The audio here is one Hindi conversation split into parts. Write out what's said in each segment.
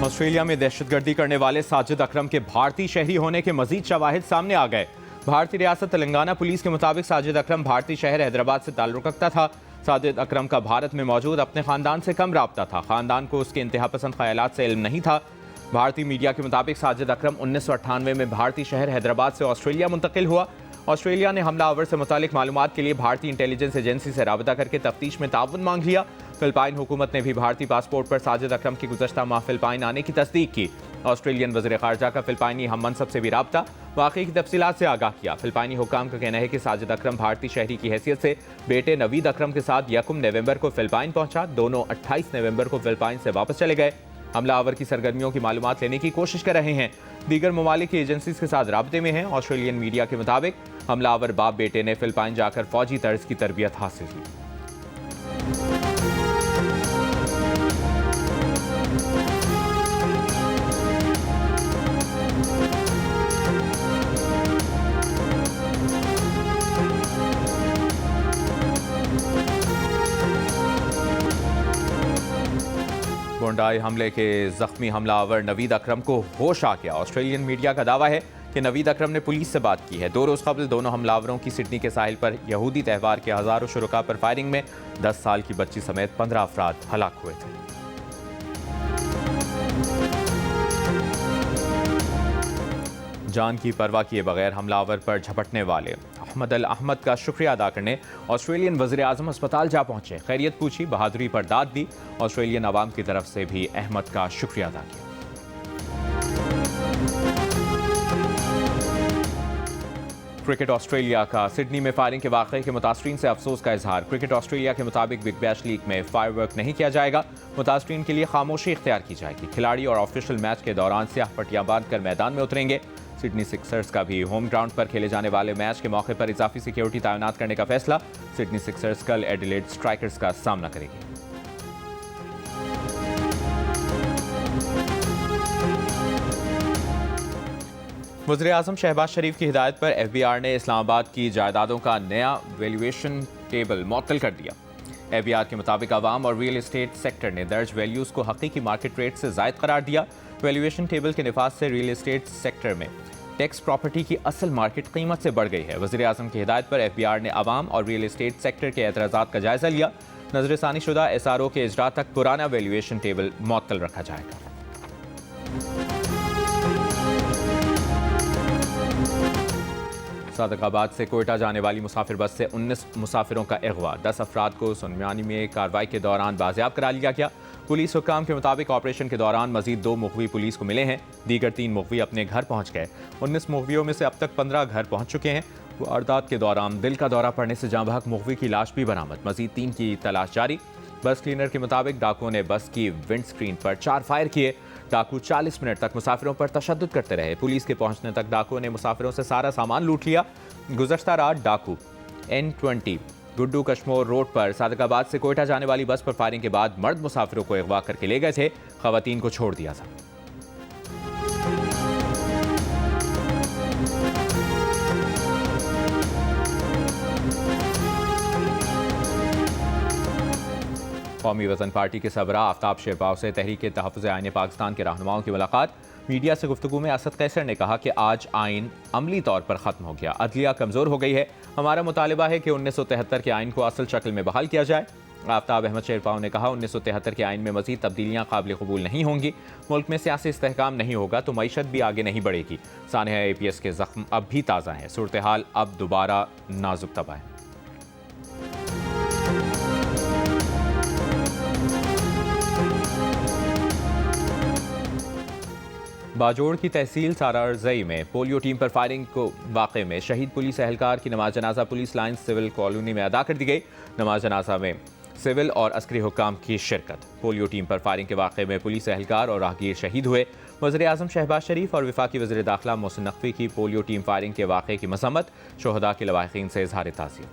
ऑस्ट्रेलिया में दहशतगर्दी करने वाले साजिद अकरम के भारतीय शहरी होने के मजीद शवाहिद सामने आ गए। भारतीय रियासत तेलंगाना पुलिस के मुताबिक साजिद अकरम भारतीय शहर हैदराबाद से ताल्लुक रखता था। साजिद अकरम का भारत में मौजूद अपने खानदान से कम राब्ता था। खानदान को उसके इंतहा पसंद ख्यालात से इल्म नहीं था। भारतीय मीडिया के मुताबिक साजिद अकरम 1998 में भारतीय शहर हैदराबाद से ऑस्ट्रेलिया मुंतकिल हुआ। ऑस्ट्रेलिया ने हमलावर से मुतालिक मालूमात के लिए भारतीय इंटेलिजेंस एजेंसी से राबता करके तफ्तीश में ताउन मांग लिया। फिलिपाइन हुकूमत ने भी भारतीय पासपोर्ट पर साजिद अकरम की गुज़श्ता माह फिलिपाइन आने की तस्दीक की। ऑस्ट्रेलियन वज़ीर ख़ारजा का फिलिपाइनी हम मनसब से भी राबता वाक़ई की तफसीलात से आगाह किया। फिलिपाइनी हुकाम का कहना है कि साजिद अकरम भारतीय शहरी की हैसियत से बेटे नवीद अकरम के साथ 1 नवंबर को फिलिपाइन पहुंचा। दोनों 28 नवंबर को फिलिपाइन से वापस चले गए। हमलावर की सरगर्मियों की मालूमात लेने की कोशिश कर रहे हैं। दीगर ममालिक की एजेंसीज के साथ राब्ते में हैं। ऑस्ट्रेलियन मीडिया के मुताबिक हमलावर बाप बेटे ने फिलिपाइन जाकर फौजी तर्ज की तरबियत हासिल की। बोंडाई हमले के जख्मी हमलावर नवीद अकरम को होश आ गया। ऑस्ट्रेलियन मीडिया का दावा है कि नवीद अकरम ने पुलिस से बात की है। 2 रोज़ कबल दोनों हमलावरों की सिडनी के साहिल पर यहूदी त्यौहार के हज़ारों शुरका पर फायरिंग में 10 साल की बच्ची समेत 15 अफराद हलाक हुए थे। जान की परवाह किए बगैर हमलावर पर झपटने वाले अहमद अल अहमद का शुक्रिया अदा करने ऑस्ट्रेलियन वज़ीर आज़म अस्पताल जा पहुंचे। खैरियत पूछी, बहादुरी पर दाद दी। ऑस्ट्रेलियन अवाम की तरफ से भी अहमद का शुक्रिया अदा किया। क्रिकेट ऑस्ट्रेलिया का सिडनी में फायरिंग के वाक़े के मुतासरीन से अफसोस का इजहार। क्रिकेट ऑस्ट्रेलिया के मुताबिक बिग बैश लीग में फायरवर्क नहीं किया जाएगा। मुतासरीन के लिए खामोशी इख्तियार की जाएगी। खिलाड़ी और ऑफिशियल मैच के दौरान स्याह पट्टियां बांधकर मैदान में उतरेंगे। सिडनी सिक्सर्स का भी होम ग्राउंड पर खेले जाने वाले मैच के मौके पर इजाफी सिक्योरिटी तैनात करने का फैसला। सिडनी सिक्सर्स कल एडिलेड स्ट्राइकर्स का सामना करेगी। वज़ीर आज़म शहबाज शरीफ की हिदायत पर FBI ने इस्लामाबाद की जायदादों का नया वैल्यूएशन टेबल मुअत्तल कर दिया। FBI के मुताबिक अवाम और रियल एस्टेट सेक्टर ने दर्ज वैल्यूज़ को हकीकी मार्केट रेट से ज़ायद करार दिया। वैल्यूएशन टेबल के निफाज से रियल एस्टेट सेक्टर में टैक्स प्रॉपर्टी की असल मार्केट कीमत से बढ़ गई है। वज़ीर आज़म की हिदायत पर FBI ने अवाम और रियल एस्टेट सेक्टर के एतराज़ात का जायज़ा लिया। नज़रसानी शुदा SRO के इजरा तक पुराना वैल्यूएशन टेबल मुअत्तल रखा जाएगा। सादकाबाद से कोयटा जाने वाली मुसाफिर बस से 19 मुसाफिरों का अगवा। 10 अफराद को सुनवानी में कार्रवाई के दौरान बाजियाब करा लिया गया। पुलिस हुक्काम के मुताबिक ऑपरेशन के दौरान मजीद 2 मुग़वी पुलिस को मिले हैं। दीगर 3 मुग़वी अपने घर पहुंच गए। 19 मुग़वियों में से अब तक 15 घर पहुंच चुके हैं। वारदात के दौरान दिल का दौरा पड़ने से जाँ बहक मुग़वी की लाश भी बरामद। मजीद 3 की तलाश जारी। बस क्लीनर के मुताबिक डाकुओं ने बस की विंड स्क्रीन पर 4 फायर किए। डाकू 40 मिनट तक मुसाफिरों पर तशद्दुद करते रहे। पुलिस के पहुंचने तक डाकुओं ने मुसाफिरों से सारा सामान लूट लिया। गुज़श्ता रात डाकू N20 गुड्डू कश्मोर रोड पर सादकाबाद से कोयटा जाने वाली बस पर फायरिंग के बाद मर्द मुसाफिरों को अगवा करके ले गए थे। ख़वातीन को छोड़ दिया था। कौमी वज़न पार्टी के सबरा आफ्ताब शेरपाव से तहरीक तहफ़्फ़ुज़ आईन पाकिस्तान के रहनुमाओं की मुलाकात। मीडिया से गुफ्तगू में असद कैसर ने कहा कि आज आइन अमली तौर पर ख़त्म हो गया। अदलिया कमज़ोर हो गई है। हमारा मुतालिबा है कि 1973 के आइन को असल शक्ल में बहाल किया जाए। आफ्ताब अहमद शेरपाव ने कहा 1973 के आइन में मज़ीद तब्दीलियाँ काबिल कबूल नहीं होंगी। मुल्क में सियासी इस्तेहकाम नहीं होगा तो मईशत भी आगे नहीं बढ़ेगी। सानिया APS के ज़ख्म अब भी ताज़ा हैं। सूरत हाल अब दोबारा नाजुक तबाह है। बाजोड़ की तहसील सारारजई में पोलियो टीम पर फायरिंग को वाक़े में शहीद पुलिस एहलकार की नमाज जनाजा पुलिस लाइन्स सिविल कॉलोनी में अदा कर दी गई। नमाज जनाजा में सिविल और अस्करी हुक्काम की शिरकत। पोलियो टीम पर फायरिंग के वाक़े में पुलिस एहलकार और राहगीर शहीद हुए। वज़ीर आज़म शहबाज शरीफ और वफाकी वज़ीर दाखिला मोहसिन नकवी की पोलियो टीम फायरिंग के वाक़े की मसम्मत। शुहदा के लवाहिकीन से इज़हार ताज़ियत।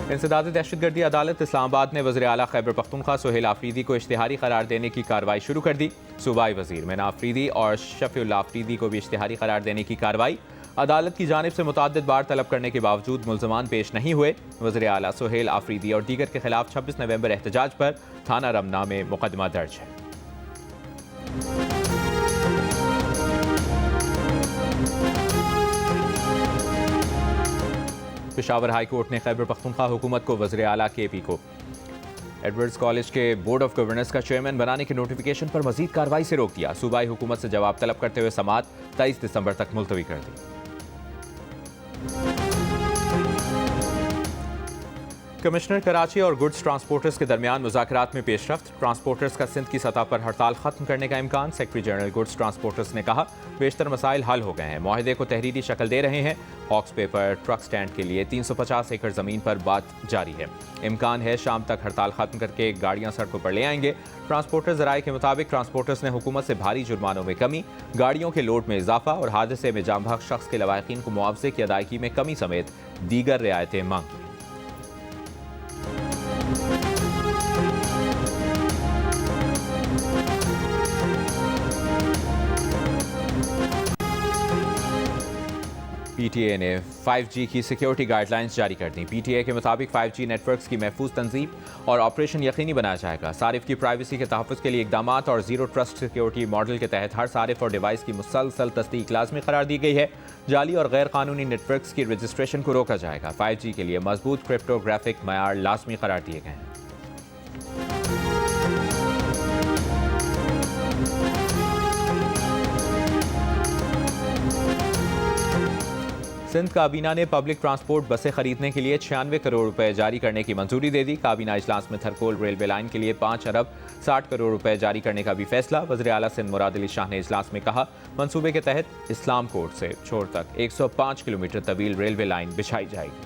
इंसदाद दहशतगर्दी अदालत इस्लामाबाद ने वज़ीर आला खैबर पख्तूनख्वा सुहेल आफरीदी को इश्तिहारी करार देने की कार्रवाई शुरू कर दी। सूबाई वज़ीर मीना आफरीदी और शफ़ीउल्लाह आफरीदी को भी इश्तिहारी करार देने की कार्रवाई। अदालत की जानिब से मुतअद्दिद बार तलब करने के बावजूद मुल्ज़मान पेश नहीं हुए। वज़ीर आला सुहेल आफरीदी और दीगर के खिलाफ 26 नवंबर एहतजाज पर थाना रमना में मुकदमा दर्ज है। पेशावर हाई कोर्ट ने खैबर पख्तूनख्वा हुकूमत को वज़ीर आला KP को एडवर्ड्स कॉलेज के बोर्ड ऑफ गवर्नेंस का चेयरमैन बनाने के नोटिफिकेशन पर मजीद कार्रवाई से रोक दिया। सूबाई हुकूमत से जवाब तलब करते हुए समाअत 23 दिसंबर तक मुलतवी कर दी। कमिश्नर कराची और गुड्स ट्रांसपोर्टर्स के दरमियान मुज़ाकरात में पेशरफ्त। ट्रांसपोर्टर्स का सिंध की सतह पर हड़ताल खत्म करने का इम्कान। सेक्रेटरी जनरल गुड्स ट्रांसपोर्टर्स ने कहा बेशतर मसाइल हल हो गए हैं, मुआहदे को तहरीरी शक्ल दे रहे हैं। हॉक्स पेपर ट्रक स्टैंड के लिए 350 एकड़ ज़मीन पर बात जारी है। इम्कान है शाम तक हड़ताल खत्म करके गाड़ियां सड़कों पर ले आएंगे। ट्रांसपोर्टर ज़राए के मुताबिक ट्रांसपोर्टर्स ने हुकूमत से भारी जुर्मानों में कमी, गाड़ियों के लोड में इजाफा और हादसे में जाम बख्श शख्स के लवाहिकीन को मुआवजे की अदायगी में कमी समेत दीगर रियायतें मांगी। PTA ने 5G की सिक्योरिटी गाइडलाइंस जारी कर दी। PTA के मुताबिक 5G नेटवर्क्स की महफूज तंजीम और ऑपरेशन यकीनी बनाया जाएगा। सारिफ की प्राइवेसी के तहफ़्फ़ुज़ के लिए इक़दाम और ज़ीरो ट्रस्ट सिक्योरिटी मॉडल के तहत हर सारिफ और डिवाइस की मुसलसल तस्दीक लाज़मी करार दी गई है। जाली और गैर कानूनी नेटवर्क्स की रजिस्ट्रेशन को रोका जाएगा। 5G के लिए मजबूत क्रिप्टोग्राफिक मयार लाजमी करार दिए गए हैं। सिंध काबीना ने पब्लिक ट्रांसपोर्ट बसें खरीदने के लिए 96 करोड़ रुपए जारी करने की मंजूरी दे दी। काबीना इजलास में थरकोल रेलवे लाइन के लिए 5 अरब 60 करोड़ रुपए जारी करने का भी फैसला। वज़ीर आला सिंध मुराद अली शाह ने इजलास में कहा मंसूबे के तहत इस्लाम कोट से छोर तक 105 किलोमीटर तवील रेलवे लाइन बिछाई जाएगी।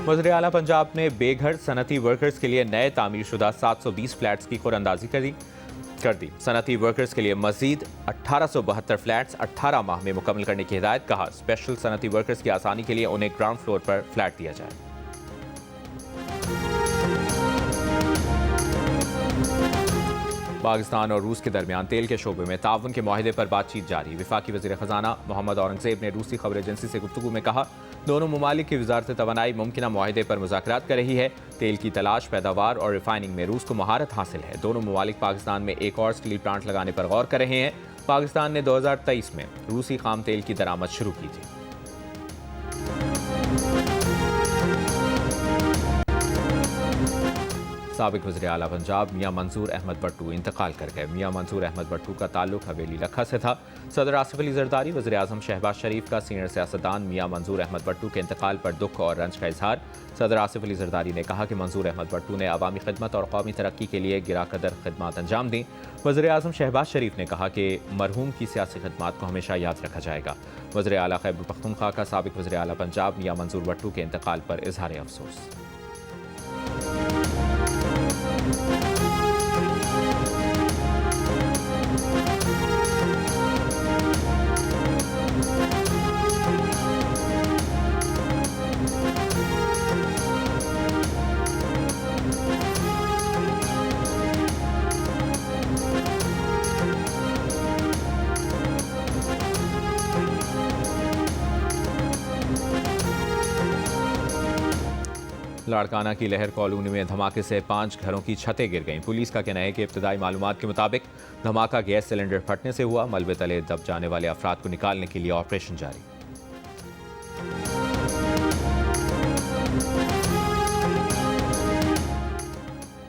वज़ीर आला पंजाब ने बेघर सनती वर्कर्स के लिए नए तामीरशुदा 720 फ्लैट्स की कुरानंदाजी कर दी। सनती वर्कर्स के लिए मजीद 1872 फ्लैट्स 18 माह में मुकम्मल करने की हिदायत। कहा स्पेशल सनती वर्कर्स की आसानी के लिए उन्हें ग्राउंड फ्लोर पर फ्लैट दिया जाए। पाकिस्तान और रूस के दरमियान तेल के शोबे में ताउन के मुआहदे पर बातचीत जारी। वफाकी वज़ीर ख़जाना मोहम्मद औरंगज़ेब ने रूसी खबर एजेंसी से गुफ्तगू में कहा दोनों ममालिक की वज़ारत तवानाई मुमकिना मुआहदे पर मुज़ाकरात कर रही है। तेल की तलाश, पैदावार और रिफाइनिंग में रूस को महारत हासिल है। दोनों ममालिक पाकिस्तान में एक और स्टील प्लांट लगाने पर गौर कर रहे हैं। पाकिस्तान ने 2023 में रूसी खाम तेल की दरामद शुरू की थी। साबिक वज़ीर आला पंजाब मियां मंसूर अहमद भट्टू इंतकाल कर गए। मियां मंसूर अहमद भट्टू का ताल्लुक हवेली लखा से था। सदर आसिफ अली जरदारी, वज़ीर आज़म शहबाज शरीफ का सीनियर सियासतदान मियां मंसूर अहमद भट्टू के इंतकाल पर दुख और रंज का इजहार। सदर आसिफ अली जरदारी ने कहा कि मंसूर अहमद भट्टू ने अवामी खिदमत और कौमी तरक्की के लिए गिराकदर खिदमत अंजाम दी। वज़ीर आज़म शहबाज शरीफ ने कहा कि मरहूम की सियासी खिदमत को हमेशा याद रखा जाएगा। वज़ीर आला खैबर पख्तूनख्वा का साबिक वज़ीर आला पंजाब मियां मंसूर भट्टू के इंतकाल पर इजहार अफसोस। लाड़काना की लहर कॉलोनी में धमाके से 5 घरों की छतें गिर गईं। पुलिस का कहना है कि इब्तदाई मालूमात के मुताबिक धमाका गैस सिलेंडर फटने से हुआ। मलबे तले दब जाने वाले अफराद को निकालने के लिए ऑपरेशन जारी।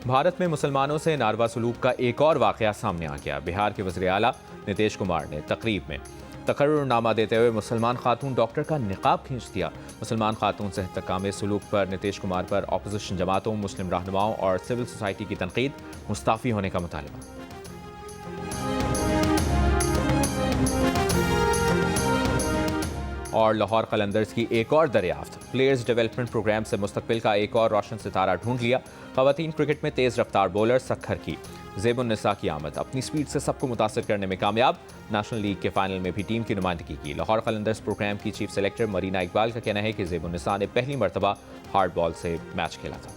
भारत में मुसलमानों से नारवा सलूक का एक और वाकया सामने आ गया। बिहार के वज़ीर आला नीतीश कुमार ने तकरीब में तकर्रुरनामा देते हुए मुसलमान खातून डॉक्टर का निकाब खींच दिया। मुसलमान खातून से इहतकाम सलूक पर नीतीश कुमार पर अपोजिशन जमातों, मुस्लिम रहनुमाओं और सिविल सोसाइटी की तनकीद, मुस्ताफ़ी होने का मुतालबा। और लाहौर कलंदर्स की एक और दरियाफ्त। प्लेयर्स डेवलपमेंट प्रोग्राम से मुस्तकबिल का एक और रोशन सितारा ढूंढ लिया। ख़वातीन क्रिकेट में तेज़ रफ्तार बॉलर सखर की ज़ेबुन्निसा की आमद अपनी स्पीड से सबको मुतासर करने में कामयाब। नेशनल लीग के फाइनल में भी टीम की नुमाइंदगी की। लाहौर कलंदर्स प्रोग्राम की चीफ सेलेक्टर मरीना इकबाल का कहना है कि ज़ेबुन्निसा ने पहली मरतबा हार्ड बॉल से मैच खेला था।